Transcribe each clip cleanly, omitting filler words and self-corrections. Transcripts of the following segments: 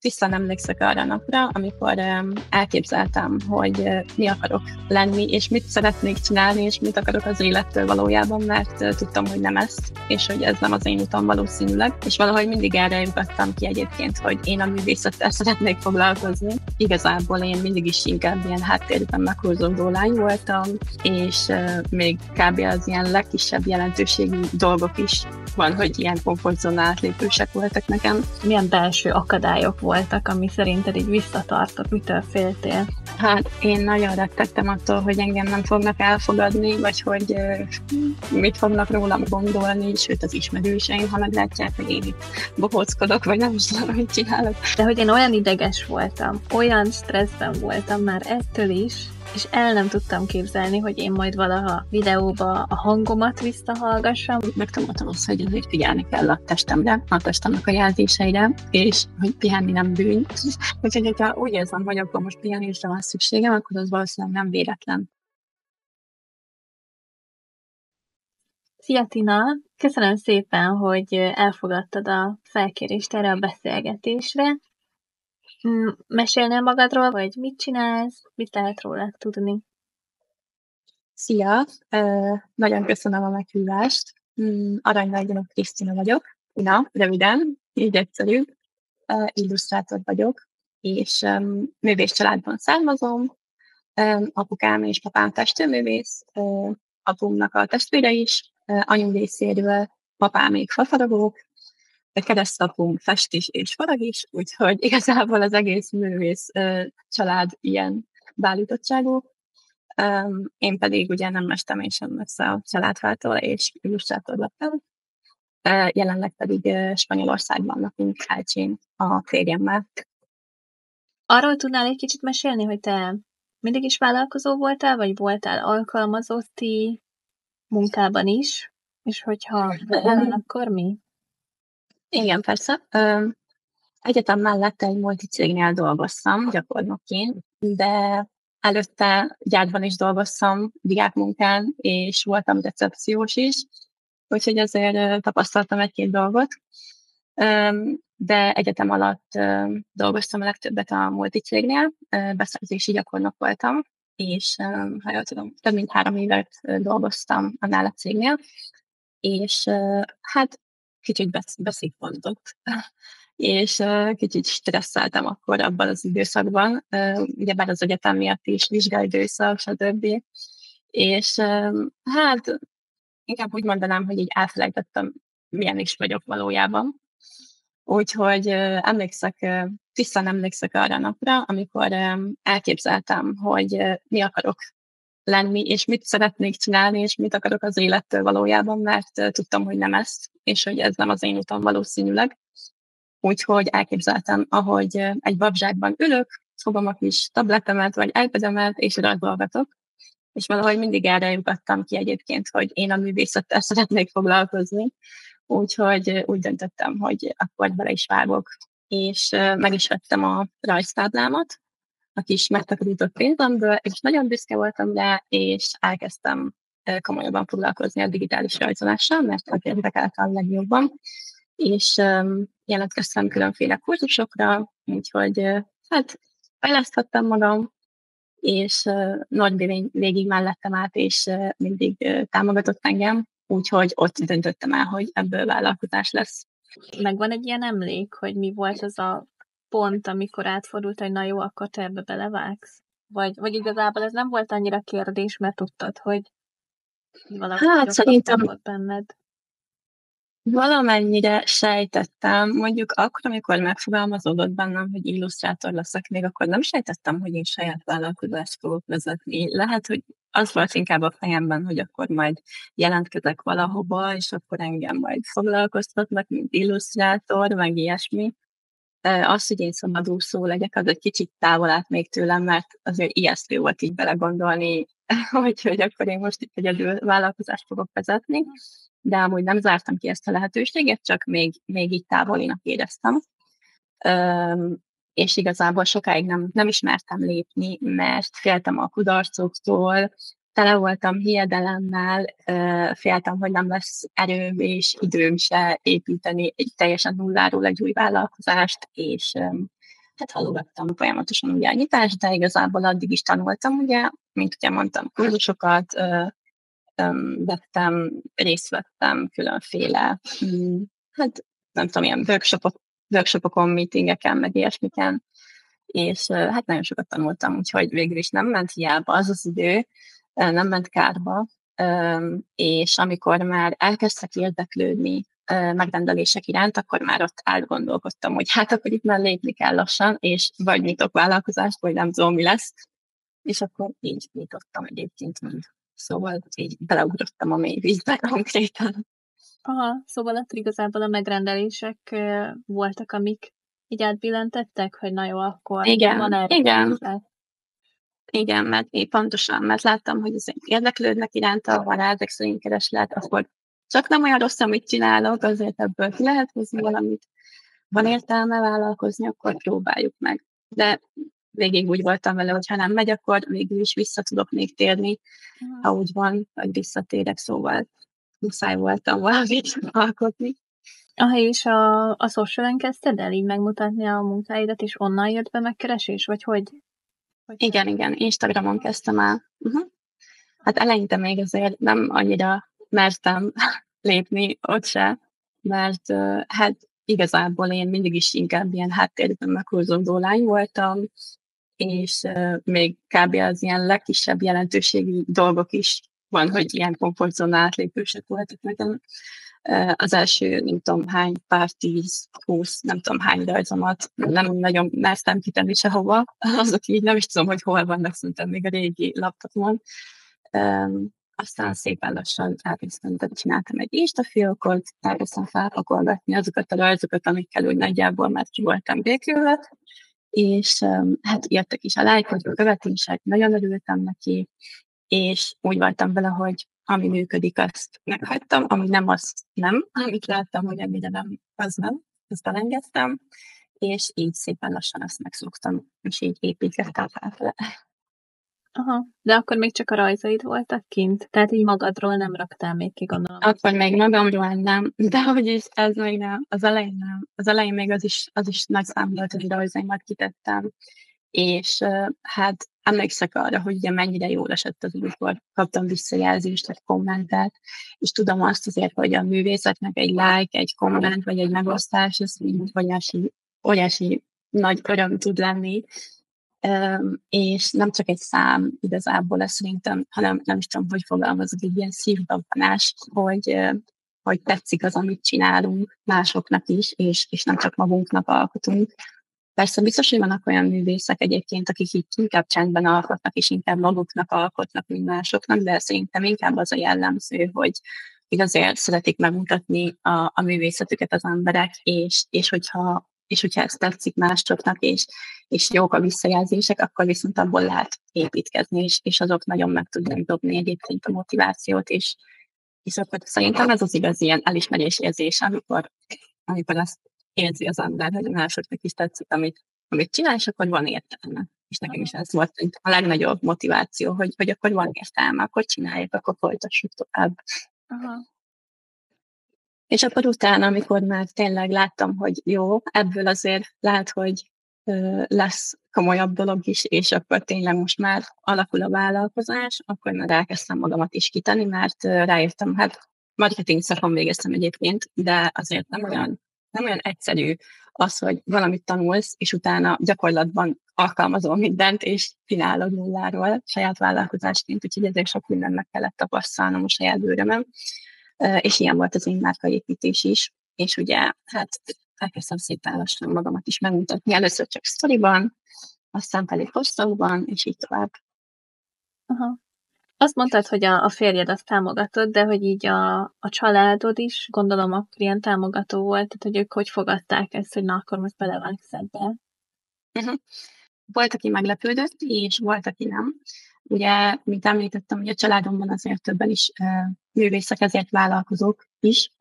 Tisztán emlékszek arra a napra, amikor elképzeltem, hogy mi akarok lenni, és mit szeretnék csinálni, és mit akarok az élettől valójában, mert tudtam, hogy nem ez, és hogy ez nem az én utam valószínűleg. És valahogy mindig erre jutottam ki egyébként, hogy én a művészettel szeretnék foglalkozni. Igazából én mindig is inkább ilyen háttérben meghúzódó lány voltam, és még kb. Az ilyen legkisebb jelentőségű dolgok is van, hogy ilyen komfortzóna átlépősek voltak nekem. Milyen belső akadályok voltak, ami szerinted így visszatartott? Mitől féltél? Hát én nagyon rettegtem attól, hogy engem nem fognak elfogadni, vagy hogy mit fognak rólam gondolni, sőt az ismerőseim, ha meglátják, hogy én itt bohóckodok, vagy nem is tudom, hogy csinálok. De hogy én olyan ideges voltam, olyan stresszben voltam már ettől is, és el nem tudtam képzelni, hogy én majd valaha videóba a hangomat visszahallgassam. Megtanultam azt, hogy azért figyelni kell a testemre, a testemnek a jelzéseire, és hogy pihenni nem bűn. Úgyhogy, hogyha úgy érzem, hogy akkor most pihenésre van szükségem, akkor az valószínűleg nem véletlen. Szia Tina! Köszönöm szépen, hogy elfogadtad a felkérést erre a beszélgetésre. Mesélnél magadról, vagy mit csinálsz, mit lehet róla tudni? Szia! Nagyon köszönöm a meghívást. Aranylágyonok Krisztina vagyok. Tina, röviden, így egyszerű. Illusztrátor vagyok, és művész családban származom. Apukám és papám festőművész, apunknak a testvére is, anyum részéről papámék fafaragók, keresztapunk fest is és farag is, úgyhogy igazából az egész művész család ilyen beállítottságú. Én pedig ugye nem mestem én sem messze a családfától, és illusztrátor lettem. Jelenleg pedig Spanyolországban lakunk Elcsén a férjemmel. Arról tudnál egy kicsit mesélni, hogy te mindig is vállalkozó voltál, vagy voltál alkalmazotti munkában is? És hogyha akkor mi? Igen, persze. Egyetem mellett egy multicégnél dolgoztam gyakornokként, de előtte gyárban is dolgoztam, diákmunkán, és voltam recepciós is, úgyhogy azért tapasztaltam egy-két dolgot. De egyetem alatt dolgoztam a legtöbbet a multicégnél, beszerzési gyakornok voltam, és ha jól tudom, több mint 3 évet dolgoztam annál a cégnél, és hát kicsit beszívpontott, és kicsit stresszeltem akkor abban az időszakban, ugyebár az egyetem miatt is vizsgaidőszak, stb. És hát inkább úgy mondanám, hogy így elfelejtettem, milyen is vagyok valójában. Úgyhogy tisztán emlékszek arra a napra, amikor elképzeltem, hogy mi akarok lenni, és mit szeretnék csinálni, és mit akarok az élettől valójában, mert tudtam, hogy nem ezt, és hogy ez nem az én utam valószínűleg. Úgyhogy elképzeltem, ahogy egy babzsákban ülök, fogom a kis tabletemet, vagy iPad-emet, és rajzolgatok. És valahogy mindig erre jutottam ki egyébként, hogy én a művészettel szeretnék foglalkozni. Úgyhogy úgy döntöttem, hogy akkor bele is vágok. És meg is vettem a rajztáblámat, a kis megtakarított pénzemből, és nagyon büszke voltam rá, és elkezdtem komolyabban foglalkozni a digitális rajzolással, mert az érdekelte a legjobban. És jelentkeztem különféle kurzusokra, úgyhogy hát fejleszthettem magam, és Norbi végig mellettem át, és mindig támogatott engem, úgyhogy ott döntöttem el, hogy ebből vállalkozás lesz. Megvan egy ilyen emlék, hogy mi volt az a pont, amikor átfordult, hogy na jó, akkor te ebbe belevágsz? Vagy igazából ez nem volt annyira kérdés, mert tudtad, hogy Hát szerintem volt benned. Valamennyire sejtettem, mondjuk akkor, amikor megfogalmazódott bennem, hogy illusztrátor leszek, még akkor nem sejtettem, hogy én saját vállalkozást fogok vezetni. Lehet, hogy az volt inkább a fejemben, hogy akkor majd jelentkezek valahova, és akkor engem majd foglalkoztatnak, mint illusztrátor, meg ilyesmi. Az, hogy én szabadúszó legyek, az egy kicsit távol állt még tőlem, mert azért ijesztő volt így belegondolni, hogy akkor én most itt egyedül vállalkozást fogok vezetni, de amúgy nem zártam ki ezt a lehetőséget, csak még így távolinak éreztem. És igazából sokáig nem ismertem lépni, mert féltem a kudarcoktól, tele voltam hiedelemmel, féltem, hogy nem lesz erőm és időm se építeni egy teljesen nulláról egy új vállalkozást, és hát halogattam folyamatosan ugye a nyitást, de igazából addig is tanultam, ugye, mint ugye mondtam, kurzusokat részt vettem különféle, hát nem tudom, ilyen workshopokon, meetingeken, meg ilyesmiken, és hát nagyon sokat tanultam, úgyhogy végül is nem ment hiába az idő, nem ment kárba, és amikor már elkezdtek érdeklődni megrendelések iránt, akkor már ott átgondolkodtam, hogy hát akkor itt már lépni kell lassan, és vagy nyitok vállalkozást, vagy nem tudom, mi lesz, és akkor így nyitottam egyébként mind. Szóval így beleugrottam a mély vízbe konkrétan. Aha, szóval ott igazából a megrendelések voltak, amik így átbillentettek, hogy na jó, akkor van erre. Igen, mert én pontosan, mert láttam, hogy azért érdeklődnek iránta, van rá ezek szerint kereslet, akkor csak nem olyan rossz, amit csinálok, azért ebből ki lehet hozni valamit. Van értelme vállalkozni, akkor próbáljuk meg. De végig úgy voltam vele, hogy ha nem megy, akkor végül is vissza tudok még térni, ha úgy van, vagy visszatérek, szóval muszáj voltam valamit alkotni. És a social-en kezdted el így megmutatni a munkáidat, és onnan jött be megkeresés, vagy hogy? Igen, Instagramon kezdtem el. Hát eleinte még azért nem annyira mertem lépni ott se, mert hát igazából én mindig is inkább ilyen háttérben meghozzondó lány voltam, és még kb. Az ilyen legkisebb jelentőségű dolgok is van, hogy ilyen komfortzóna átlépősek voltak nekem. Az első, nem tudom hány, pár 10-20, nem tudom hány rajzomat nem nagyon mertem kitenni sehova. Azok így nem is tudom, hogy hol vannak, szerintem még a régi laptopon. Aztán szépen lassan elkezdtem, tehát csináltam egy Insta-fiókot, elkezdtem felpakolgatni azokat a rajzokat, amikkel úgy nagyjából már ki voltam békülve, és hát jöttek is a lájkok, a követések, nagyon örültem neki, és úgy voltam vele, hogy ami működik, azt meghagytam, ami nem, azt nem, amit láttam, hogy amire nem, az nem, azt elengedtem, és így szépen lassan azt megszoktam, és így építgettem felfele. Aha, de akkor még csak a rajzaid voltak kint? Tehát így magadról nem raktál még ki, gondolom. Akkor még magamról nem, de hogy is ez még nem, az elején nem. Az elején még az is nagy szám volt, hogy rajzaimat kitettem, és hát emlékszek arra, hogy ugye mennyire jól esett az, amikor kaptam visszajelzést, vagy kommentet, és tudom azt azért, hogy a művészetnek egy like, egy komment, vagy egy megosztás, ez mind óriási nagy öröm tud lenni, és nem csak egy szám igazából ez szerintem, hanem nem is tudom, hogy fogalmazok, egy ilyen szívdobbanás, hogy tetszik az, amit csinálunk másoknak is, és nem csak magunknak alkotunk. Persze biztos, hogy vannak olyan művészek egyébként, akik így inkább csendben alkotnak, és inkább maguknak alkotnak, mint másoknak, de szerintem inkább az a jellemző, hogy azért szeretik megmutatni a művészetüket az emberek, és hogyha ez tetszik másoknak, és jók a visszajelzések, akkor viszont abból lehet építkezni, és azok nagyon meg tudnak dobni egyébként a motivációt, és akkor szerintem ez az igazi ilyen elismerés érzés, amikor azt érzi az ember, hogy másoknak is tetszik, amit csinál, és akkor van értelme. És nekem is ez volt a legnagyobb motiváció, hogy akkor van értelme, akkor csináljuk, akkor folytassuk tovább. Aha. És akkor utána, amikor már tényleg láttam, hogy jó, ebből azért lehet, hogy lesz komolyabb dolog is, és akkor tényleg most már alakul a vállalkozás, akkor már elkezdtem magamat is kitenni, mert rájöttem, hát marketing szakon végeztem egyébként, de azért nem olyan egyszerű az, hogy valamit tanulsz, és utána gyakorlatban alkalmazol mindent, és csinálod nulláról saját vállalkozásként, úgyhogy ezért sok mindennek kellett tapasztalnom a saját bőrömön. És ilyen volt az én márkaépítés is, és ugye hát elkezdtem szépen lassan magamat is megmutatni, először csak sztoriban, aztán pedig posztokban, és így tovább. Aha. Azt mondtad, hogy a férjed azt támogatott, de hogy így a családod is, gondolom, akkor ilyen támogató volt, tehát hogy ők hogy fogadták ezt, hogy na, akkor most belevágsz ebbe? Volt, aki meglepődött, és volt, aki nem. Ugye, mint említettem, hogy a családomban azért többen is művészek, ezért vállalkozók is,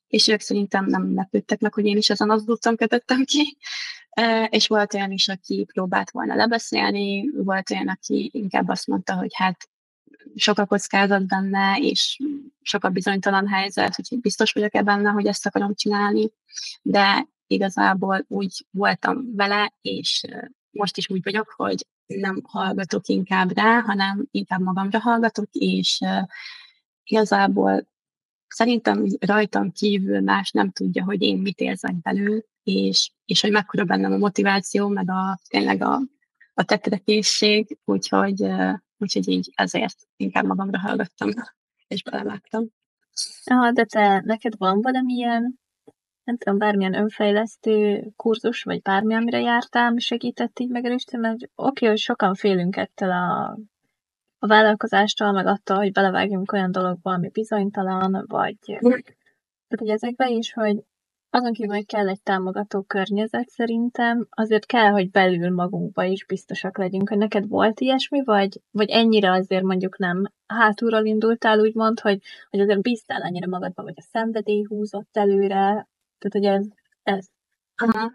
és ők szerintem nem lepődtek meg, hogy én is ezen az úton kötöttem ki. És volt olyan is, aki próbált volna lebeszélni, volt olyan, aki inkább azt mondta, hogy hát sok a kockázat benne, és sok a bizonytalan helyzet, úgyhogy biztos vagyok benne, hogy ezt akarom csinálni, de igazából úgy voltam vele, és most is úgy vagyok, hogy nem hallgatok inkább rá, hanem inkább magamra hallgatok, és igazából szerintem rajtam kívül más nem tudja, hogy én mit érzek belül, és hogy mekkora bennem a motiváció, meg tényleg a tettekészség, úgyhogy így ezért inkább magamra hallgattam, és belevágtam. Neked van valamilyen, nem tudom, bármilyen önfejlesztő kurzus, vagy bármi, amire jártál, ami segített így megerősíteni, mert oké, hogy sokan félünk ettől a vállalkozástól, meg attól, hogy belevágjunk olyan dologba, ami bizonytalan, vagy hogy ezekbe is, hogy azon kívül, hogy kell egy támogató környezet szerintem, azért kell, hogy belül magunkba is biztosak legyünk, hogy neked volt ilyesmi, vagy ennyire azért mondjuk nem hátulról indultál, úgymond, hogy azért bíztál annyira magadba, vagy a szenvedély húzott előre, tehát hogy ez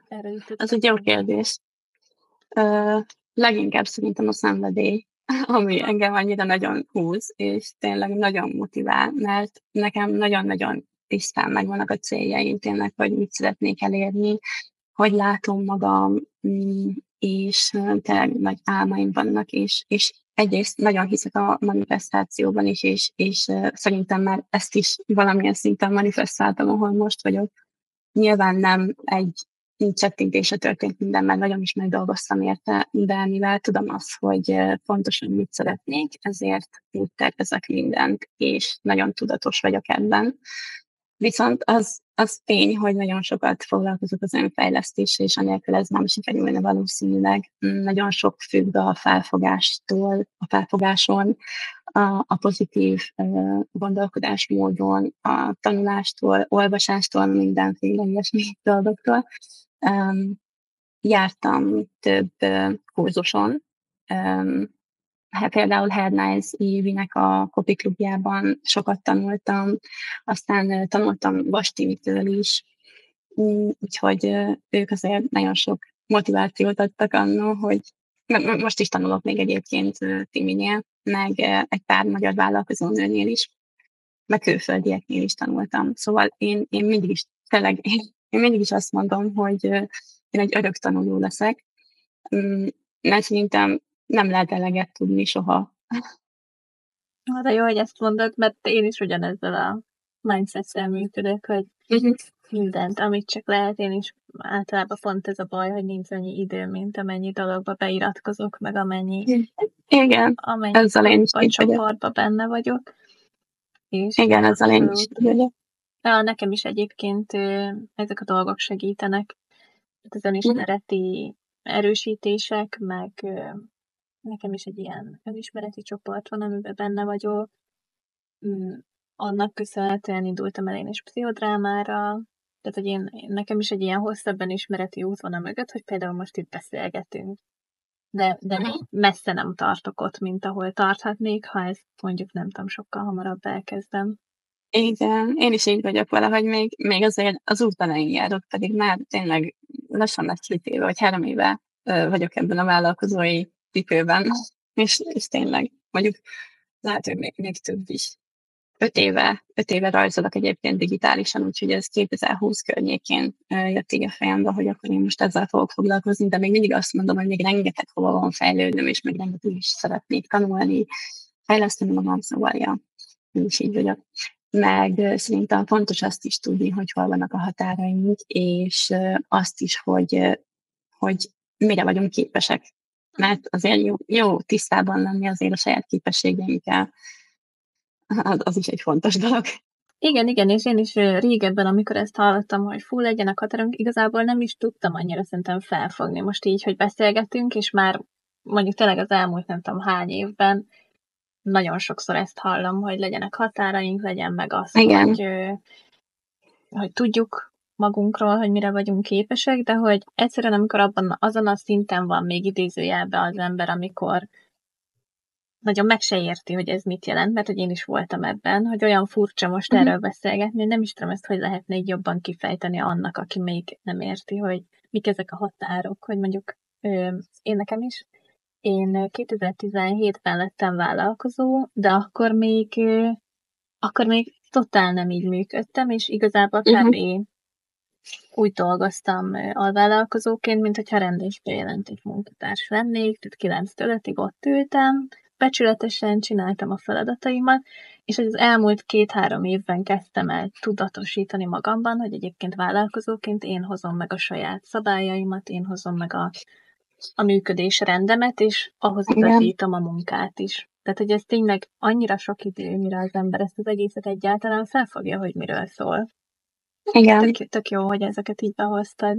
erre ez egy jó kérdés. Leginkább szerintem a szenvedély, ami engem annyira nagyon húz, és tényleg nagyon motivál, mert nekem nagyon-nagyon tisztán megvannak a céljaim, tényleg, hogy mit szeretnék elérni, hogy látom magam, és tényleg nagy álmaim vannak, és egyrészt nagyon hiszek a manifestációban is, és szerintem már ezt is valamilyen szinten manifestáltam, ahol most vagyok. Nyilván nem egy csettintésre történt minden, mert nagyon is megdolgoztam érte, de mivel tudom azt, hogy pontosan mit szeretnék, ezért úgy tervezek mindent, és nagyon tudatos vagyok ebben. Viszont az tény, hogy nagyon sokat foglalkozok az önfejlesztéssel, és anélkül ez nem sikerülne valószínűleg. Nagyon sok függ a felfogástól, a felfogáson, a pozitív gondolkodásmódon, a tanulástól, olvasástól, mindenféle ilyesmi dolgoktól. Jártam több kurzuson, például Hernáez Évinek a Copy klubjában sokat tanultam, aztán tanultam Vas Timitől is, úgyhogy ők azért nagyon sok motivációt adtak annó, hogy most is tanulok még egyébként Timinél, meg egy pár magyar vállalkozónőnél is, meg külföldieknél is tanultam. Szóval én mindig is, tényleg, én mindig is azt mondom, hogy én egy örök tanuló leszek, mert szerintem nem lehet eleget tudni soha. De jó, hogy ezt mondod, mert én is ugyanezzel a mindset-szel működök, hogy mindent, amit csak lehet, én is általában pont ez a baj, hogy nincs annyi idő, mint amennyi dologba beiratkozok, meg amennyi ezzel én is a csoportba benne vagyok. És igen, ezzel én is vagyok. Nekem is egyébként ezek a dolgok segítenek. Az önismereti erősítések, meg nekem is egy ilyen önismereti csoport van, amiben benne vagyok. Annak köszönhetően indultam el én is pszichodrámára, tehát hogy nekem is egy ilyen hosszabb önismereti út van a mögött, hogy például most itt beszélgetünk. De messze nem tartok ott, mint ahol tarthatnék, ha ezt mondjuk nem tudom, sokkal hamarabb elkezdem. Igen, én is így vagyok vele, hogy még azért az út elején járok, pedig már tényleg lassan lesz 2 éve, vagy 3 éve vagyok ebben a vállalkozói cipőben, és tényleg mondjuk lehet, hogy még több is. 5 éve rajzolok egyébként digitálisan, úgyhogy ez 2020 környékén jött így a fejembe, hogy akkor én most ezzel fogok foglalkozni, de még mindig azt mondom, hogy még rengeteg hova van fejlődnöm, és még rengeteg is szeretnék tanulni, fejleszteni magam, szóval én is így vagyok. Meg szerintem fontos azt is tudni, hogy hol vannak a határaink, és azt is, hogy mire vagyunk képesek. Mert azért jó tisztában lenni azért a saját képességeinkkel. Az is egy fontos dolog. Igen, és én is régebben, amikor ezt hallottam, hogy legyenek határunk, igazából nem is tudtam annyira szerintem felfogni. Most így, hogy beszélgetünk, és már mondjuk tényleg az elmúlt nem tudom hány évben nagyon sokszor ezt hallom, hogy legyenek határaink, legyen meg az, hogy tudjuk magunkról, hogy mire vagyunk képesek, de hogy egyszerűen, amikor azon a szinten van még idézőjelben az ember, amikor nagyon meg se érti, hogy ez mit jelent, mert hogy én is voltam ebben, hogy olyan furcsa most erről beszélgetni, hogy nem is tudom ezt, hogy lehetne így jobban kifejteni annak, aki még nem érti, hogy mik ezek a határok, hogy mondjuk én nekem is Én 2017-ben lettem vállalkozó, de akkor még totál nem így működtem, és igazából kb. Úgy dolgoztam alvállalkozóként, mint hogyha rendes bejelentett munkatárs lennék, tehát 9-től 5-ig ott ültem, becsületesen csináltam a feladataimat, és az elmúlt 2-3 évben kezdtem el tudatosítani magamban, hogy egyébként vállalkozóként én hozom meg a saját szabályaimat, én hozom meg a működés rendemet, és ahhoz igazítom a munkát is. Tehát, hogy ez tényleg annyira sok idő, mire az ember ezt az egészet egyáltalán felfogja, hogy miről szól. Igen. Tök jó, hogy ezeket így behoztad.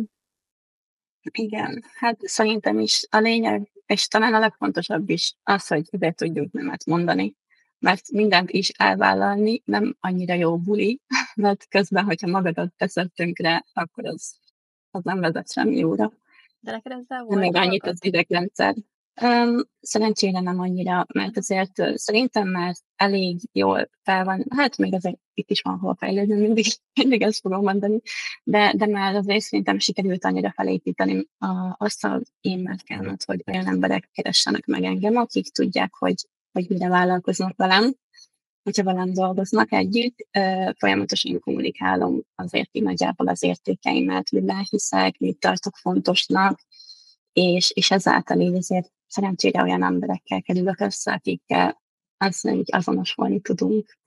Igen, hát szerintem is a lényeg, és talán a legfontosabb is az, hogy ide tudjuk nemet mondani. Mert mindent is elvállalni nem annyira jó buli, mert közben, hogyha magadat teszed tönkre, akkor az nem vezet semmi jóra. De neked ezzel Nem volt még annyit dolgod? az idegrendszer. Szerencsére nem annyira, mert azért szerintem már elég jól fel van, hát még azért itt is van hol fejlődni, mindig ezt fogom mondani, de már azért szerintem sikerült annyira felépíteni azt az én márkámat, hogy olyan emberek keressenek meg engem, akik tudják, hogy mire vállalkoznak velem, hogyha velem dolgoznak együtt, folyamatosan kommunikálom azért így nagyjából az értékeimet, miben hiszek, mit tartok fontosnak, és ezáltal így azért szerencsére olyan emberekkel kerülök össze, akikkel azt így azonosulni tudunk.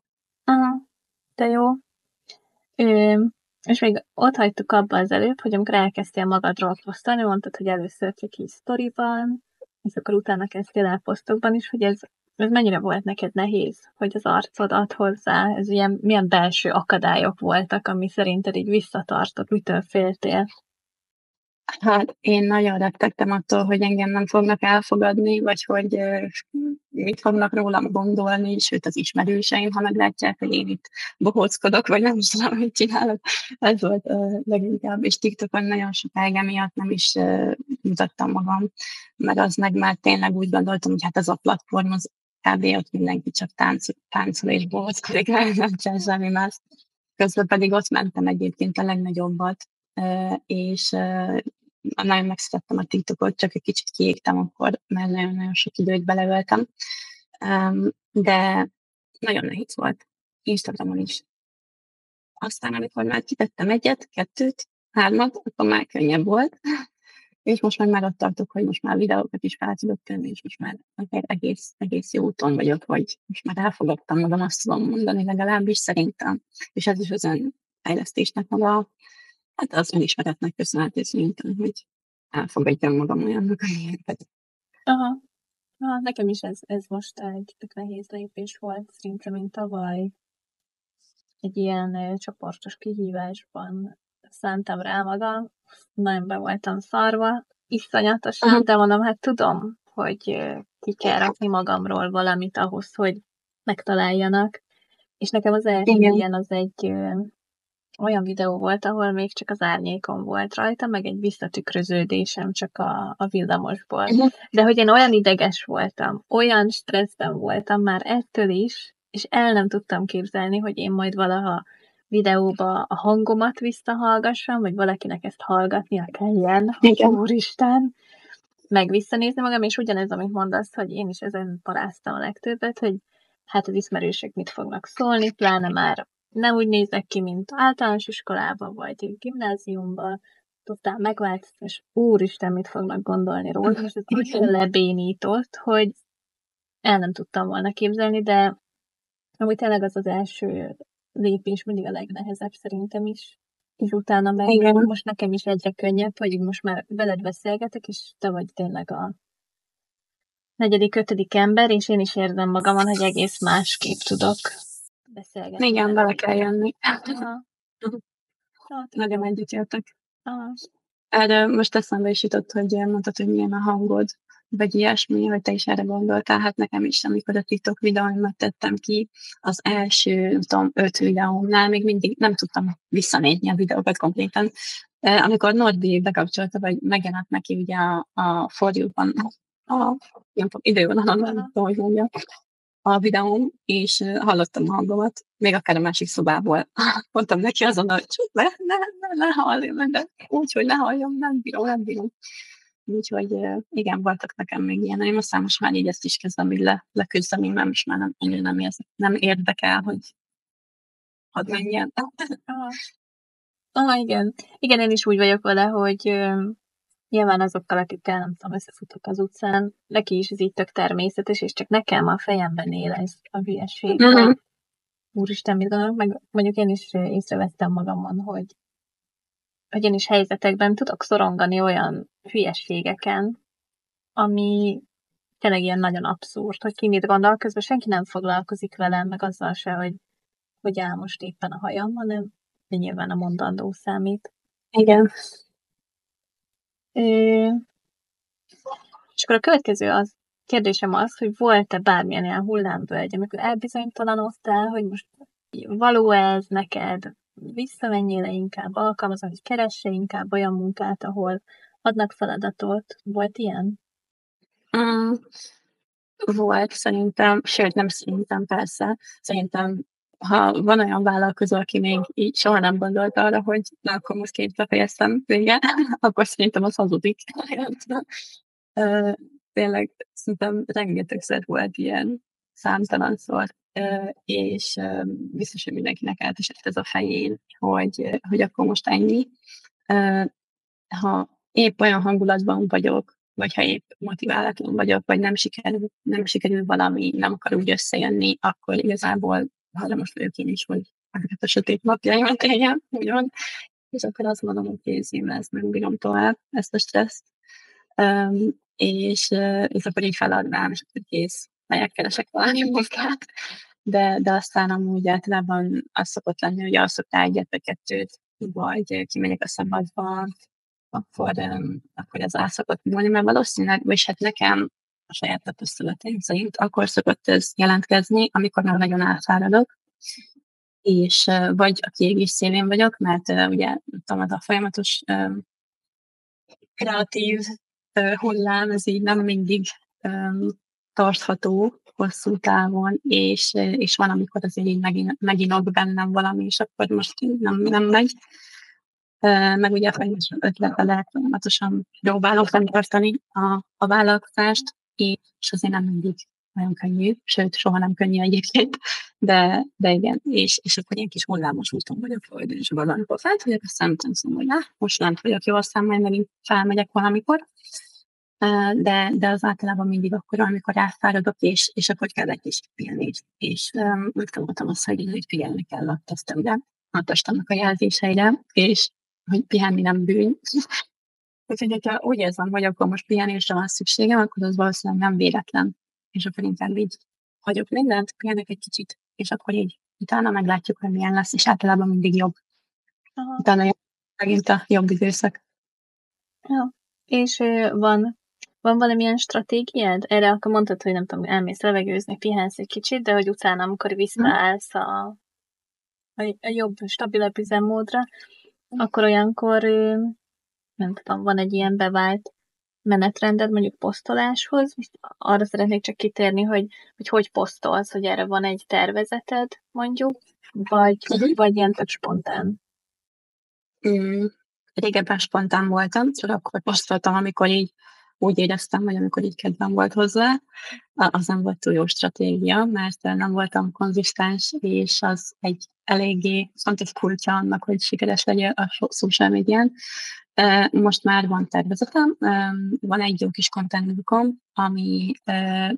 Aha, de jó. És még ott hagytuk abba az előbb, hogy amikor elkezdtél magadról posztolni, mondtad, hogy először csak így sztoriban, és akkor utána kezdtél el posztokban is, hogy ez mennyire volt neked nehéz, hogy az arcod ad hozzá, ez milyen belső akadályok voltak, ami szerinted így visszatartott, mitől féltél? Hát én nagyon rettegtem attól, hogy engem nem fognak elfogadni, vagy hogy mit fognak rólam gondolni, sőt az ismerőseim, ha meglátják, hogy én itt bohóckodok, vagy nem is tudom, mit csinálok. Ez volt leginkább, és TikTokon nagyon sokáig emiatt nem is mutattam magam, mert az meg már tényleg úgy gondoltam, hogy hát ez a platform, az kb. Ott mindenki csak táncol és bohóckodik, nem csinál semmi más. Közben pedig ott mentem egyébként a legnagyobbat, és nagyon megszerettem a TikTokot, csak egy kicsit kiégtem akkor, mert nagyon-nagyon sok időt beleöltem. De nagyon nehéz volt. Instagramon is. Aztán, amikor már kitettem 1, 2, 3, akkor már könnyebb volt. És most már ott tartok, hogy most már videókat is fel tudok tenni, és most már egész jó úton vagyok, hogy most már elfogadtam magam, azt tudom mondani legalábbis szerintem. És ez is az önfejlesztésnek hát az önismeretnek köszönhető szerintem, hogy elfogadjam magam olyannak, amilyenket. Aha. Nekem is ez most egy tök nehéz lépés volt, szerintem, mint tavaly egy ilyen csoportos kihívásban szántam rá magam, nagyon be voltam szarva, iszonyatosan, de mondom, hát tudom, hogy ki kell rakni magamról valamit ahhoz, hogy megtaláljanak. És nekem az első ilyen az egy olyan videó volt, ahol még csak az árnyékom volt rajta, meg egy visszatükröződésem csak a villamosból. De hogy én olyan ideges voltam, olyan stresszben voltam már ettől is, és el nem tudtam képzelni, hogy én majd valaha videóba a hangomat visszahallgassam, vagy valakinek ezt hallgatnia kelljen, úristen, meg visszanézni magam, és ugyanez, amit mondasz, hogy én is ezen paráztam a legtöbbet, hogy hát az ismerősök mit fognak szólni, pláne már nem úgy nézek ki, mint általános iskolában, vagy gimnáziumban, totál megváltozott, és úristen, mit fognak gondolni róla, és ez annyira lebénított, hogy el nem tudtam volna képzelni, de amúgy tényleg az az első lépés mindig a legnehezebb szerintem is, és utána meg most nekem is egyre könnyebb, hogy most már veled beszélgetek, és te vagy tényleg a 4., 5. ember, és én is érzem magamon, hogy egész másképp tudok beszélgetni. Igen, bele kell jönni. Nagyon egyetértek. Erre most eszembe is jutott, hogy mondtad, hogy milyen a hangod, vagy ilyesmi, hogy te is erre gondoltál. Hát nekem is, amikor a TikTok videóimat tettem ki, az első, nem tudom, 5 videómnál még mindig nem tudtam visszanézni a videókat konkrétan. Amikor Nordi bekapcsolta, vagy megjelent neki ugye a For You-ban, idővonalon, nem tudom, hogy mondjam, a videóm, és hallottam a hangomat, még akár a másik szobából. Mondtam neki azonnal, hogy ne halljon, de úgy, hogy ne halljon, nem bírom. Úgyhogy igen, voltak nekem még ilyeneim, aztán most már így ezt is kezdem így leküzdeni, mert most már nem érdekel, hogy hadd menjen. Igen. Igen, én is úgy vagyok vele, hogy nyilván azokkal, akikkel nem tudom, összefutok az utcán, neki is ez így tök természetes, és csak nekem a fejemben él ez a hülyeség. Úristen, mit gondolok, meg mondjuk én is észrevettem magamon, hogy én is helyzetekben tudok szorongani olyan hülyességeken, ami tényleg ilyen nagyon abszurd, hogy ki mit gondol, közben senki nem foglalkozik velem, meg azzal se, hogy áll most éppen a hajam, hanem nyilván a mondandó számít. Igen. És akkor a következő kérdésem az, hogy volt-e bármilyen ilyen hullámvölgy, amikor elbizonytalanodtál, hogy most való ez neked, visszamenjél-e inkább, alkalmazom, hogy keresse inkább olyan munkát, ahol adnak feladatot. Volt ilyen? Volt szerintem, sőt nem szerintem, persze. Szerintem, ha van olyan vállalkozó, aki még így soha nem gondolt arra, hogy na, akkor most befejeztem vége, akkor szerintem az hazudik. Tényleg szerintem rengetegszer volt ilyen, számtalanszor, és biztos, hogy mindenkinek átesett ez a fején, hogy akkor most ennyi. Ha épp olyan hangulatban vagyok, vagy ha épp motiválatlan vagyok, vagy nem sikerül valami, nem akar úgy összejönni, akkor igazából hajlamos vagyok én is, hogy ezeket a sötét napjaimat éljem, úgymond, és akkor azt mondom, hogy kézém lesz, nem bírom tovább ezt a stresszt. És akkor így feladnám, és akkor kész, melyek keresek valami munkát. De aztán amúgy általában az szokott lenni, hogy az szokta egyet vagy kettőt, vagy kimegyek a szabadba, akkor ez el szokott múlni, mert valószínűleg, vagy hát nekem a saját tapasztalataim szerint akkor szokott ez jelentkezni, amikor már nagyon elfáradok, és vagy a kiégés szélén vagyok, mert ugye tudom, ez a folyamatos kreatív hullám, ez így nem mindig tartható hosszú távon, és van, amikor azért így meginog bennem valami, és akkor most nem megy. Meg ugye folyamatosan ötletelek, folyamatosan próbálok fenntartani a vállalkozást, és azért nem mindig nagyon könnyű, sőt, soha nem könnyű egyébként, de igen, és akkor ilyen kis hullámos úton vagyok földön, és valamikor felt vagyok, aztán mondom, hogy most lent vagyok, jó, aztán majd megint felmegyek valamikor, de az általában mindig akkor, amikor elfáradok, és akkor kell egy kis pihenni, és megtanultam azt, hogy figyelni kell a testemre, a testemnek a jelzéseire, és hogy pihenni nem bűn. Úgyhogy, hogyha úgy érzem, hogy akkor most pihenésre van szükségem, akkor az valószínűleg nem véletlen. És akkor inkább így hagyok mindent, pihenek egy kicsit, és akkor így utána meglátjuk, hogy milyen lesz, és általában mindig jobb. Utána jön megint a jobb időszak. Ja. És van valamilyen stratégiád? Erre akkor mondtad, hogy nem tudom, elmész levegőzni, pihensz egy kicsit, de hogy utána, amikor visszaállsz a jobb, stabilabb üzemmódra, akkor olyankor, nem tudom, van egy ilyen bevált menetrended mondjuk posztoláshoz. Arra szeretnék csak kitérni, hogy posztolsz, hogy erre van egy tervezeted mondjuk, vagy ilyen tök spontán. Régebben spontán voltam, csak akkor posztoltam, amikor így úgy éreztem, vagy amikor így kedvem volt hozzá. Az nem volt túl jó stratégia, mert nem voltam konzisztens, és az egy eléggé fontos kulcsa annak, hogy sikeres legyen a social médián. Most már van tervezetem, van egy jó kis content bookom, ami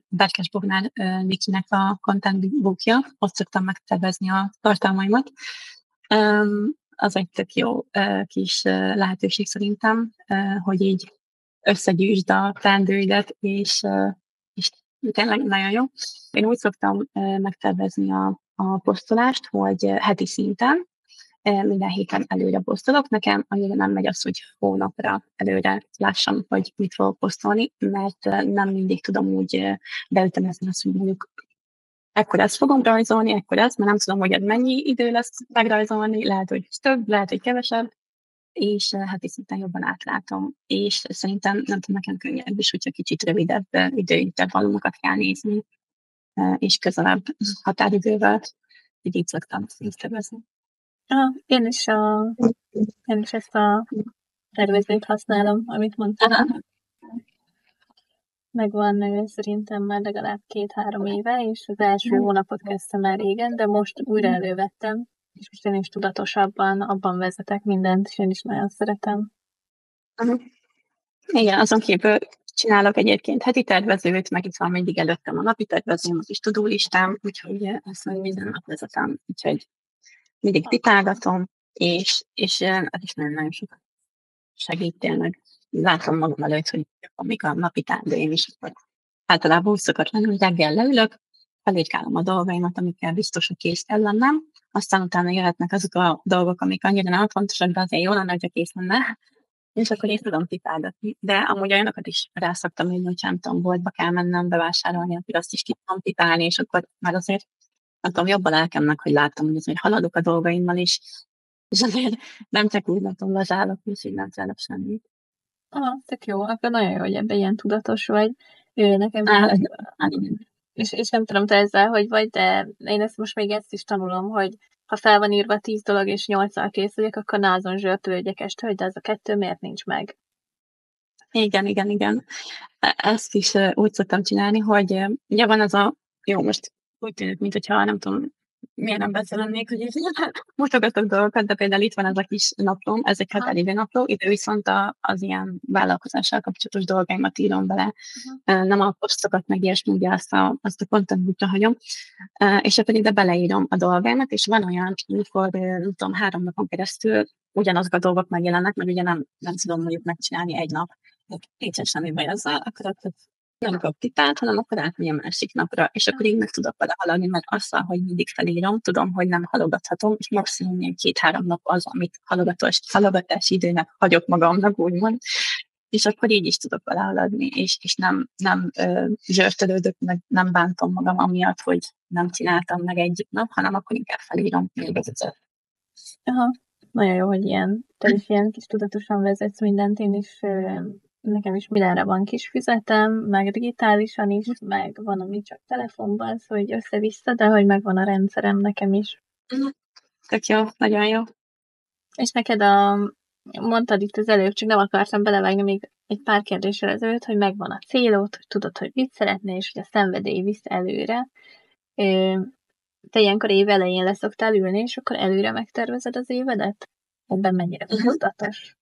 Berkes Bognár Nikinek a content bookja, ott szoktam megtervezni a tartalmaimat. Az egy tök jó kis lehetőség szerintem, hogy így összegyűjtsd a teendőidet, és tényleg nagyon jó. Én úgy szoktam megtervezni a posztolást, hogy heti szinten minden héten előre posztolok. Nekem annyira nem megy az, hogy hónapra előre lássam, hogy mit fogok posztolni, mert nem mindig tudom úgy beütemezni azt, hogy mondjuk ekkor ezt fogom rajzolni, ekkor ezt, mert nem tudom, hogy ez mennyi idő lesz megrajzolni, lehet, hogy több, lehet, hogy kevesebb, és heti szinten jobban átlátom. És szerintem, nem tudom, nekem könnyebb is, hogyha kicsit rövidebb időintervallumokat kell nézni, és közelebb határidővel, így szoktam tervezni. Én is ezt a tervezőt használom, amit mondtam. megvan szerintem már legalább 2-3 éve, és az első hónapot kezdtem el régen, de most újra elővettem, és most én is tudatosabban abban vezetek mindent, és én is nagyon szeretem. Igen, azon kívül csinálok egyébként heti tervezőt, meg itt van mindig előttem a napi tervezőm, a kis tudólistám, úgyhogy ezt majd minden nap vezetem, úgyhogy mindig titálgatom, és ez is nagyon-nagyon sokat segít tényleg. Látom magam előtt, hogy amik a napi teendőim is, akkor általában úgy szokott lenni, hogy reggel leülök, felírkálom a dolgaimat, amikkel biztos, hogy kész kell lennem, aztán utána jöhetnek azok a dolgok, amik annyira nem fontosak, de azért jó lenne, hogyha kész lenne, és akkor én tudom titálgatni. De amúgy olyanokat is rá szoktam írni, hogy nem tudom, boltba kell mennem bevásárolni, akkor azt is ki tudom titálni, és akkor már azért nem tudom, jobb a lelkemnek, hogy látom, hogy azért haladok a dolgaimmal is, és azért nem csak úgy látom, lazsálok, és így nem csinálok semmit. Aha, tök jó, akkor nagyon jó, hogy ebben ilyen tudatos vagy. Nekem és nem tudom, te ezzel hogy vagy, de én ezt most még ezt is tanulom, hogy ha fel van írva 10 dolog, és 8-al kész vagyok, akkor ne azon zsörtölődjek este, hogy de az a 2 miért nincs meg. Igen. Ezt is úgy szoktam csinálni, hogy ugye van az a, jó, most úgy tűnik, mint hogyha nem tudom, miért nem beszélnék, hogy mutogatok dolgokat, de például itt van ez a kis naplóm, ez egy határidő napló, ide viszont az ilyen vállalkozással kapcsolatos dolgaimat írom bele, nem a posztokat, meg ilyesmi, ugye azt a content bookra hagyom, és akkor ide beleírom a dolgaimat, és van olyan, amikor, nem tudom, 3 napon keresztül ugyanazok a dolgok megjelennek, mert ugye nem tudom mondjuk megcsinálni egy nap, nincsen semmi baj azzal, akkor nem kap titát, hanem akkor átmegy a másik napra, és akkor így meg tudok vele haladni, mert azzal, hogy mindig felírom, tudom, hogy nem halogathatom, és maximum ilyen 2-3 nap az, amit halogatási időnek hagyok magamnak, úgymond, és akkor így is tudok vele haladni, és nem zsörtölődök, meg nem bántom magam amiatt, hogy nem csináltam meg egyik nap, hanem akkor inkább felírom még egyszer. Aha, nagyon jó, hogy te is ilyen kis tudatosan vezetsz mindent, én is, nekem is mindenre van kis füzetem, meg digitálisan is, meg van, ami csak telefonban, szóval hogy össze-vissza, de hogy megvan a rendszerem nekem is. Tök jó, nagyon jó. És neked mondtad itt az előbb, csak nem akartam belevágni még egy pár kérdéssel ezelőtt, hogy megvan a célod, hogy tudod, hogy mit szeretnél, és hogy a szenvedély visz előre. Te ilyenkor év elején leszoktál ülni, és akkor előre megtervezed az évedet? Ebben mennyire tudatos?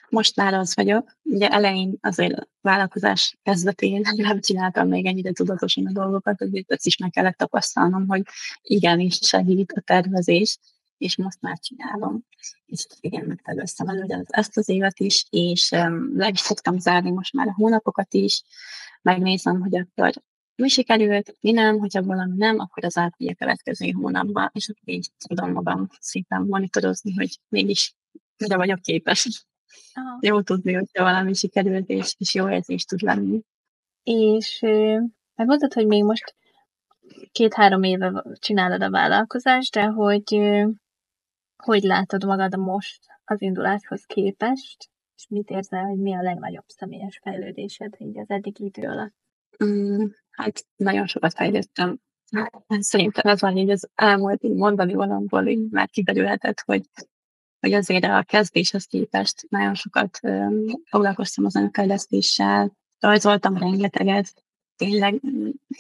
Most már az vagyok. Ugye elején azért vállalkozás kezdetén nem csináltam még ennyire tudatosan a dolgokat, azért ezt is meg kellett tapasztalnom, hogy igenis segít a tervezés, és most már csinálom. És igen, megterveztem előre ezt az évet is, és le is szoktam zárni most már a hónapokat is, megnézem, hogy akkor mi sikerült, mi nem, hogyha valami nem, akkor az átmegy a következő hónapba, és akkor így tudom magam szépen monitorozni, hogy mégis mire vagyok képes. Aha. Jó tudni, hogyha valami sikerült, és jó érzés tud lenni. És mondtad, hogy még most 2-3 éve csinálod a vállalkozást, de hogy látod magad most az induláshoz képest, és mit érzel, hogy mi a legnagyobb személyes fejlődésed így az eddigi idő alatt? Hát nagyon sokat fejlődtem. Szerintem ez van így az elmúlt így mondani valamból, így már kiderülhetett, hogy azért a kezdéshez képest nagyon sokat foglalkoztam az önfejlesztéssel, rajzoltam rengeteget, tényleg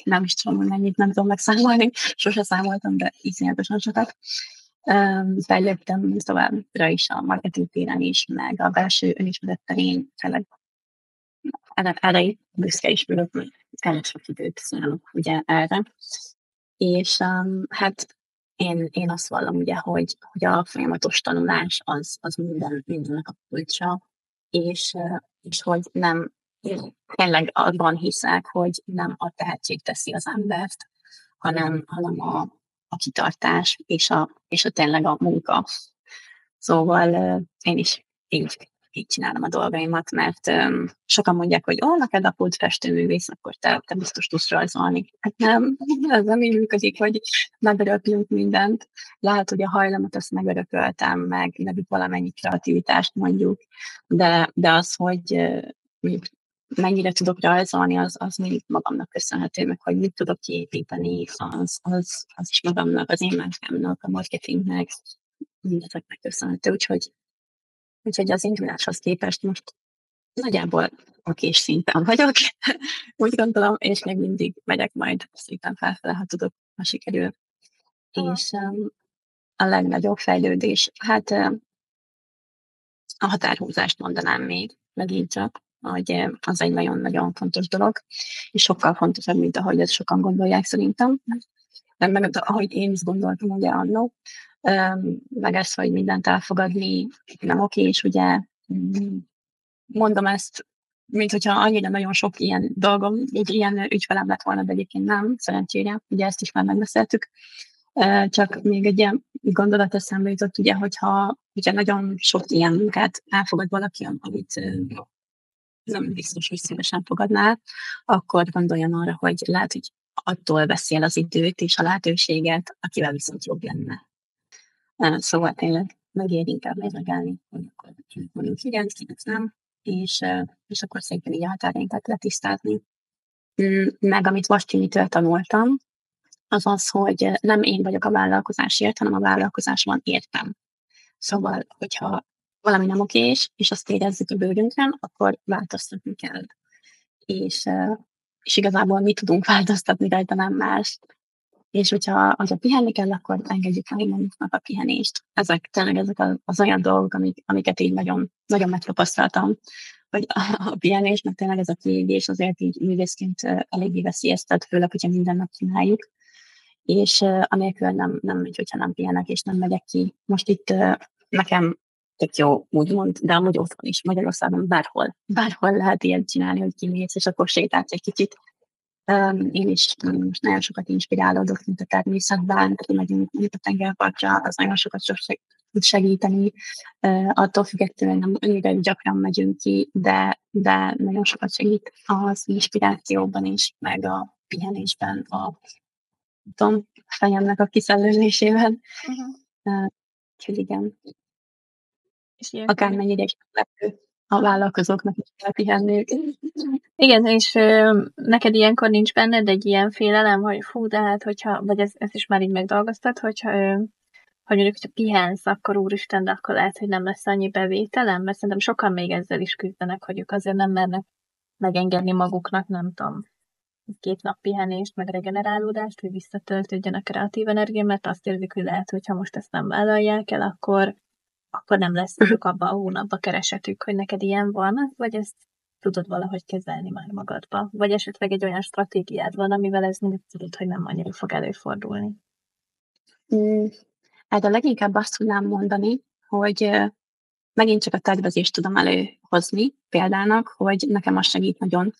nem is tudom, hogy mennyit nem tudom megszámolni, sose számoltam, de iszonyatosan sokat. Fejlődtem továbbra is a marketing téren is, meg a belső önismeret terén, tényleg erre büszke is vagyok, hogy elég sok időt szánok ugye erre. És hát én azt vallom ugye, hogy a folyamatos tanulás az mindennek a kulcsa, és hogy nem, én tényleg abban hiszek, hogy nem a tehetség teszi az embert, hanem a kitartás és a tényleg a munka. Szóval én is így csinálom a dolgaimat, mert sokan mondják, hogy neked apud festőművész, akkor te biztos tudsz rajzolni. Hát nem, ez nem így működik, hogy megöröklünk mindent. Lehet, hogy a hajlamot azt megörököltem, meg valamennyi kreativitást mondjuk, de az, hogy mennyire tudok rajzolni, az mindig magamnak köszönhető, meg hogy mit tudok kiépíteni, az is magamnak, az én márkámnak, a marketingnek, mindezeknek köszönhető, úgyhogy az induláshoz képest most nagyjából okés szinten vagyok, úgy gondolom, és még mindig megyek majd szépen felfele, ha tudok, ha sikerül. És a legnagyobb fejlődés, hát a határhúzást mondanám még, megint csak, hogy az egy nagyon-nagyon fontos dolog, és sokkal fontosabb, mint ahogy ezt sokan gondolják szerintem. Meg ahogy én is gondoltam ugye annó, meg ez, hogy mindent elfogadni nem oké, és ugye mondom ezt, mint hogyha annyira nagyon sok ilyen dolgom, egy ilyen ügyfelem lett volna, de egyébként nem, szerencsére, ugye ezt is már megbeszéltük. Csak még egy ilyen gondolat eszembe jutott, ugye, hogyha ugye nagyon sok ilyen munkát elfogad valaki, amit nem biztos, hogy szívesen fogadná, akkor gondoljon arra, hogy lehet, hogy attól veszi el az időt és a lehetőséget, akivel viszont jobb lenne. Szóval tényleg megér inkább mérlegelni, hogy akkor mondjuk 9, 9 nem, és akkor szépen így a határainkat letisztázni. Meg amit Vastinitől tanultam, az az, hogy nem én vagyok a vállalkozásért, hanem a vállalkozás van értem. Szóval, hogyha valami nem okés, és azt érezzük a bőrünkön, akkor változtatni kell. És igazából mi tudunk változtatni rajta, nem más. És hogyha pihenni kell, akkor engedjük meg magunknak a pihenést. Ezek az olyan dolgok, amiket így nagyon, nagyon megtapasztaltam, hogy a pihenés, meg tényleg ez a kiégés azért így művészként eléggé veszélyeztet, főleg, hogyha minden nap csináljuk. És anélkül nem megy, hogyha nem pihenek, és nem megyek ki. Most itt nekem tök jó, úgymond, de amúgy otthon is, Magyarországon bárhol lehet ilyet csinálni, hogy kimész, és akkor sétálsz egy kicsit. Én is most nagyon sokat inspirálódok, mint a természetben, megyünk mondjuk a tengerpartra, az nagyon sokat tud segíteni. Attól függetlenül nem annyira gyakran megyünk ki, de nagyon sokat segít az inspirációban is, meg a pihenésben, a fejemnek a kiszellőzésében. Úgyhogy igen. Akármennyire is lepő, a vállalkozóknak is kell pihenniük. Igen, és neked ilyenkor nincs benned egy ilyen félelem, hogy fú, de hát, hogyha, vagy ezt is már így megdolgoztad, hogy mondjuk, hogyha pihensz, akkor úristen, de akkor lehet, hogy nem lesz annyi bevételem, mert szerintem sokan még ezzel is küzdenek, hogy ők azért nem mernek megengedni maguknak, nem tudom, 2 nap pihenést, meg regenerálódást, hogy visszatöltődjön a kreatív energia, mert azt érzik, hogy lehet, hogy ha most ezt nem vállalják el, akkor nem lesz mondjuk abban a hónapban keresetük, hogy neked ilyen van, vagy ezt tudod valahogy kezelni már magadba? Vagy esetleg egy olyan stratégiád van, amivel ez mindig tudod, hogy nem annyira fog előfordulni? Hát a leginkább azt tudnám mondani, hogy megint csak a tervezést tudom előhozni példának, hogy nekem az segít nagyon,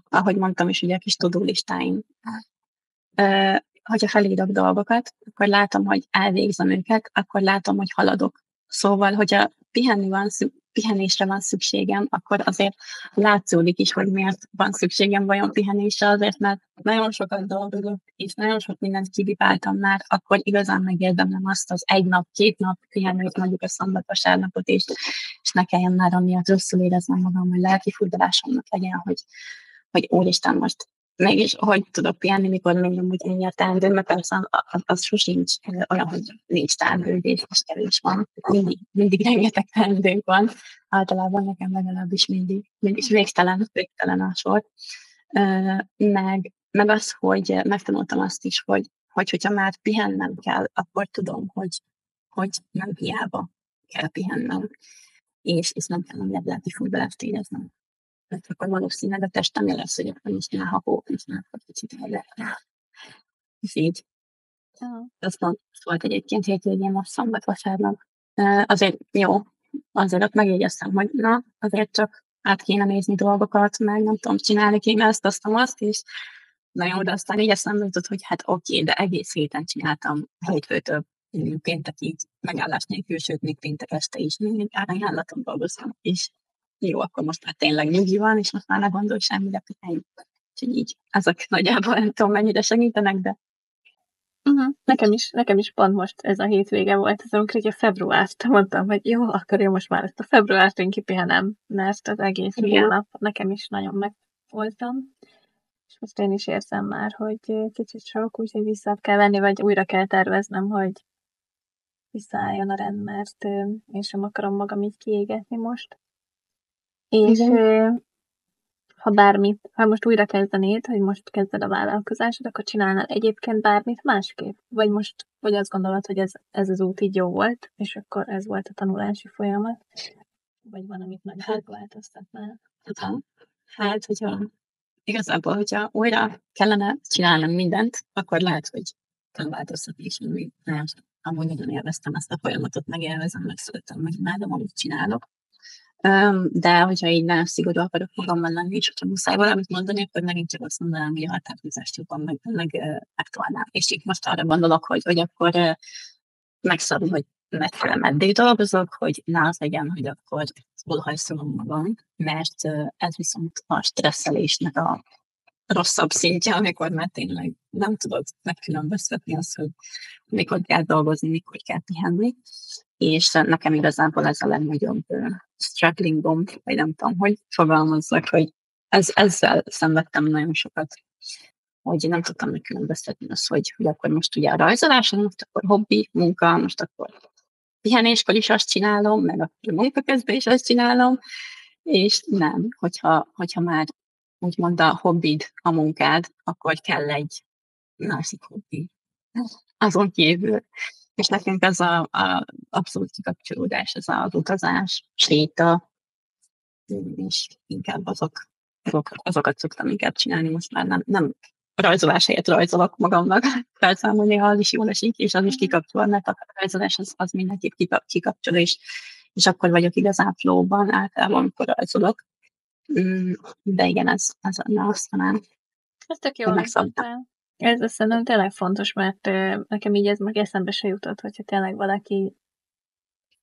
ahogy mondtam is, ugye a kis tudulistáim. Hogyha felírok dolgokat, akkor látom, hogy elvégzem őket, akkor látom, hogy haladok. Szóval, hogyha pihenésre van szükségem, akkor azért látszódik is, hogy miért van szükségem vajon pihenésre, azért, mert nagyon sokat dolgozok, és nagyon sok mindent kivipáltam már, akkor igazán megérdemlem azt az 1 nap, 2 nap pihenőt, mondjuk a szombat-vasárnapot is, és ne kelljen már amiatt rosszul éreznem magam, hogy lelki furdalásomnak legyen, hogy úristen, most mégis hogy tudok pihenni, mikor még amúgy ennyi a teendő, mert persze az sosincs olyan, hogy nincs teendődés, és kevés van. Mindig rengeteg teendőnk van. Általában nekem legalábbis mindig végtelen a sor. Meg az, hogy megtanultam azt is, hogyha már pihennem kell, akkor tudom, hogy nem hiába kell pihennem, és nem kell amiatt lelki furdalást éreznem. Tehát akkor valószínűleg a testem lesz, hogy akkor is nyálhapók, és akkor kicsit ellehetne. És így. Az volt egyébként hétvégén most szombat-vasárnap. Azért jó, azért ott megjegyeztem, hogy na, azért csak át kéne nézni dolgokat, meg nem tudom, csinálni kéne ezt, azt, és na jó, de aztán így eszembe jutott, hogy hát oké, de egész héten csináltam hétfőtől péntekig megállás nélkül, sőt, még péntek este is mindig árajánlaton dolgoztam, és jó, akkor most már tényleg nyugi van, és most már ne gondolj semmire, pihenj. Úgyhogy így, azok nagyjából nem tudom, mennyire segítenek, de Nekem is pont most ez a hétvége volt, az amikor a februárt mondtam, hogy jó, akkor én most már ezt a februárt én kipihenem, mert az egész hónap nekem is nagyon megvoltam. És most én is érzem már, hogy kicsit sok, úgyhogy vissza kell venni, vagy újra kell terveznem, hogy visszaálljon a rend, mert én sem akarom magam így kiégetni most. És ha most újra kezdenéd, hogy most kezded a vállalkozásod, akkor csinálnál egyébként bármit másképp? Vagy azt gondolod, hogy ez az út így jó volt, és akkor ez volt a tanulási folyamat? Vagy van, amit megváltoztatnál? Hát, igazából, hogyha újra kellene csinálnom mindent, akkor lehet, hogy kell változtatni is, mert amúgy nagyon élveztem ezt a folyamatot, megélvezem, megszülettem, meg imádom, amit csinálok. De hogyha így nagyon szigorú akarok magammal lenni, és hogyha muszáj valamit mondani, akkor megint csak azt mondanám, hogy a határhúzást jobban megtolnám. És így most arra gondolok, hogy akkor megszabom, hogy meddig dolgozok, hogy ne az legyen, hogy akkor túlhajszolom magam, mert ez viszont a stresszelésnek a rosszabb szintje, amikor már tényleg nem tudod megkülönböztetni azt, hogy mikor kell dolgozni, mikor kell pihenni. És nekem igazából ez a legnagyobb strugglingom, vagy nem tudom, hogy fogalmazzak, hogy ezzel szenvedtem nagyon sokat, hogy nem tudtam megkülönböztetni azt, hogy akkor most ugye a rajzolás, most akkor hobbi, munka, most akkor pihenéskor is azt csinálom, meg akkor munka közben is azt csinálom, és nem, hogyha már úgymond a hobbid a munkád, akkor kell egy másik hobbi azon kívül. És nekünk ez a abszolút kikapcsolódás, ez az utazás, séta, és inkább azokat szoktam inkább csinálni, most már nem rajzolás helyett rajzolok magamnak, felszámolni, néha az is jól esik, és az is kikapcsol, mert a rajzolás az mindenképp kikapcsol, és akkor vagyok igazán flow-ban általában, amikor rajzolok. De igen, ez azt mondanám. Ez tök jól megszabtál. Ez szerintem tényleg fontos, mert nekem így ez meg eszembe se jutott, hogyha tényleg valaki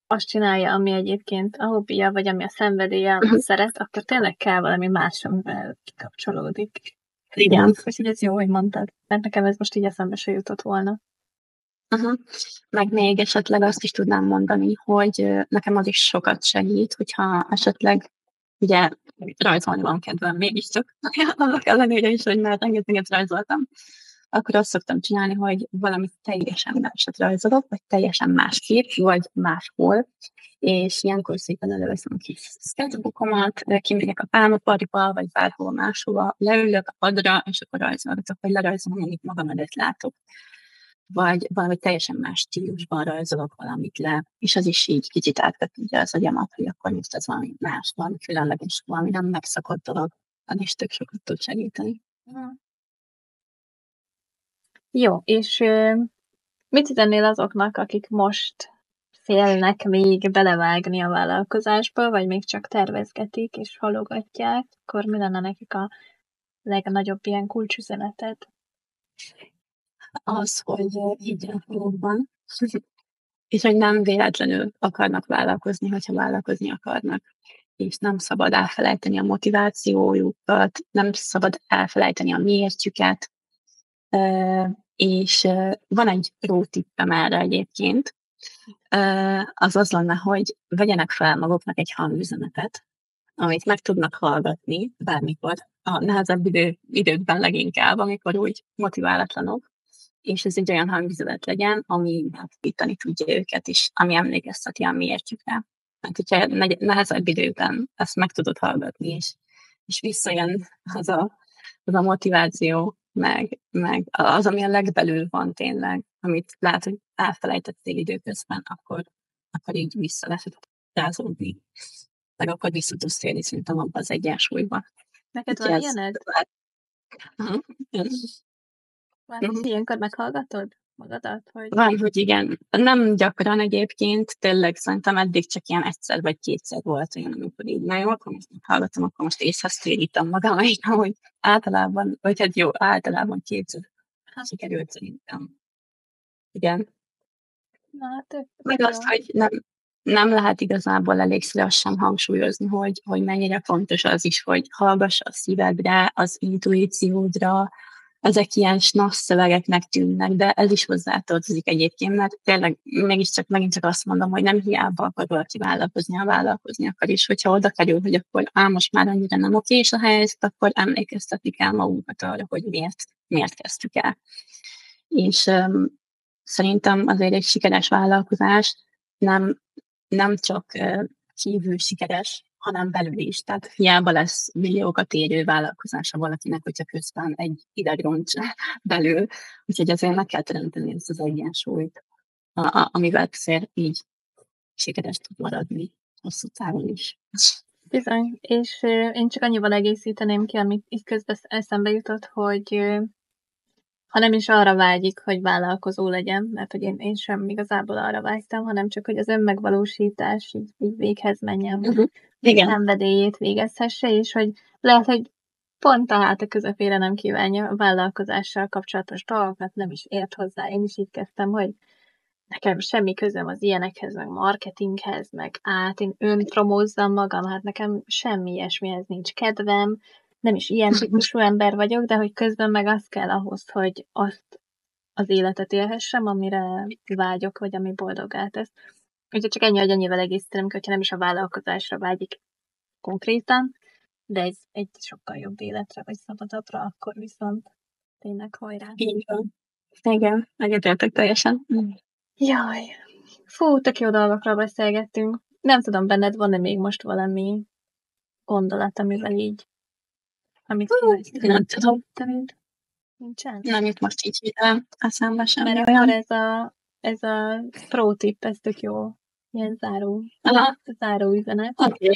azt csinálja, ami egyébként a hobbija, vagy ami a szenvedélye, amit szeret, akkor tényleg kell valami más, amivel kikapcsolódik. Igen. Úgyhogy ez jó, hogy mondtad, mert nekem ez most így eszembe se jutott volna. Meg még esetleg azt is tudnám mondani, hogy nekem az is sokat segít, hogyha esetleg ugye rajzolni van kedvem mégiscsak, annak ellenére is, hogy már rengeteget rajzoltam, akkor azt szoktam csinálni, hogy valami teljesen mást rajzolok, vagy teljesen másképp, vagy máshol, és ilyenkor szépen előveszem a kis sketchbookomat, kimegyek a pálmaparkba, vagy bárhol máshova, leülök a padra, és akkor rajzolgatok, vagy lerajzolom, amit magam előtt látok. Vagy valami teljesen más stílusban rajzolok valamit le, és az is így kicsit átvetődje az agyamat, hogy akkor most ez valami más, valami különleges, valami nem megszokott dolog, az is tök sokat tud segíteni. Jó, és mit tennél azoknak, akik most félnek még belevágni a vállalkozásba, vagy még csak tervezgetik és halogatják, akkor mi lenne nekik a legnagyobb ilyen kulcsüzeneted? Az, hogy higgyenek magukban, és hogy nem véletlenül akarnak vállalkozni, hogyha vállalkozni akarnak. És nem szabad elfelejteni a motivációjukat, nem szabad elfelejteni a miértjüket, és van egy pro-tippem erre egyébként, az lenne, hogy vegyenek fel maguknak egy hangüzenetet, amit meg tudnak hallgatni bármikor, a nehezebb időkben leginkább, amikor úgy motiválatlanok, és ez egy olyan hangüzenet legyen, ami megfordítani tudja őket is, ami emlékezteti a miértjükre. Mert hogyha nehezebb időben ezt meg tudod hallgatni, és visszajön az a motiváció, meg az, ami a legbelül van tényleg, amit lehet, hogy elfelejtettél időközben, akkor így vissza lehet rázódni. Meg akkor vissza tudsz térni szerintem abban az egyensúlyban. Neked van ilyened? Ilyenkor meghallgatod magadat? Van, hogy igen. Nem gyakran egyébként, tényleg szerintem eddig csak ilyen egyszer vagy kétszer volt olyan, amikor így, na jó, akkor most hallgatom, akkor most észhez térítem magam, hogy általában, vagy hát jó, általában kétszer sikerült szerintem. Igen. Meg azt, hogy nem lehet igazából elég lassan hangsúlyozni, hogy mennyire fontos az is, hogy hallgass a szívedre, az intuíciódra. Ezek ilyen snasz szövegeknek tűnnek, de ez is hozzátartozik egyébként, mert tényleg megint csak azt mondom, hogy nem hiába akar valaki vállalkozni akar is, hogyha oda kerül, hogy akkor most már annyira nem okés a helyzet, akkor emlékeztetni kell magunkat arra, hogy miért kezdtük el. És szerintem azért egy sikeres vállalkozás nem csak kívül sikeres, hanem belül is. Tehát hiába lesz milliókat érő vállalkozása valakinek, hogyha közben egy idegroncs belül. Úgyhogy azért meg kell teremteni ezt az egyensúlyt, amivel azért így sikeres tud maradni hosszú távon is. Bizony, és én csak annyival egészíteném ki, amit itt közben eszembe jutott, hogy ha nem is arra vágyik, hogy vállalkozó legyen, mert hogy én sem igazából arra vágytam, hanem csak, hogy az önmegvalósítás így véghez menjen, Igen. szenvedélyét végezhesse, és hogy lehet, hogy pont a háta közepére nem kívánja a vállalkozással kapcsolatos dolgokat, nem is ért hozzá. Én is így kezdtem, hogy nekem semmi közöm az ilyenekhez, meg marketinghez, meg én önpromózzam magam, hát nekem semmi ilyesmihez nincs kedvem, nem is ilyen típusú ember vagyok, de hogy közben meg az kell ahhoz, hogy azt az életet élhessem, amire vágyok, vagy ami boldoggá tesz. Úgyhogy csak ennyi, hogy ennyivel egészítem, hogyha nem is a vállalkozásra vágyik konkrétan, de ez egy sokkal jobb életre, vagy szabadabbra, akkor viszont tényleg hajrá. Így van. Igen, egyetértek teljesen. Jaj, fú, tök jó dolgokról beszélgettünk. Nem tudom, benned van-e még most valami gondolat, amivel így, amit Nem tudom. Nincsen? Nem jut most így eszembe semmi Mert olyan. akkor ez a pro tip, ez tök jó. Ilyen záró üzenet. Oké.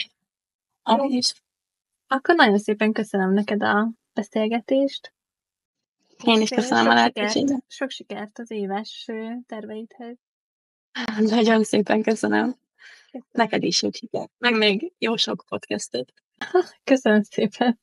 Akkor nagyon szépen köszönöm neked a beszélgetést. Én is köszönöm a lehetőséget. Sok sikert az éves terveidhez. Nagyon szépen köszönöm. Neked is sok sikert. Meg még jó sok podcastot. Köszönöm szépen.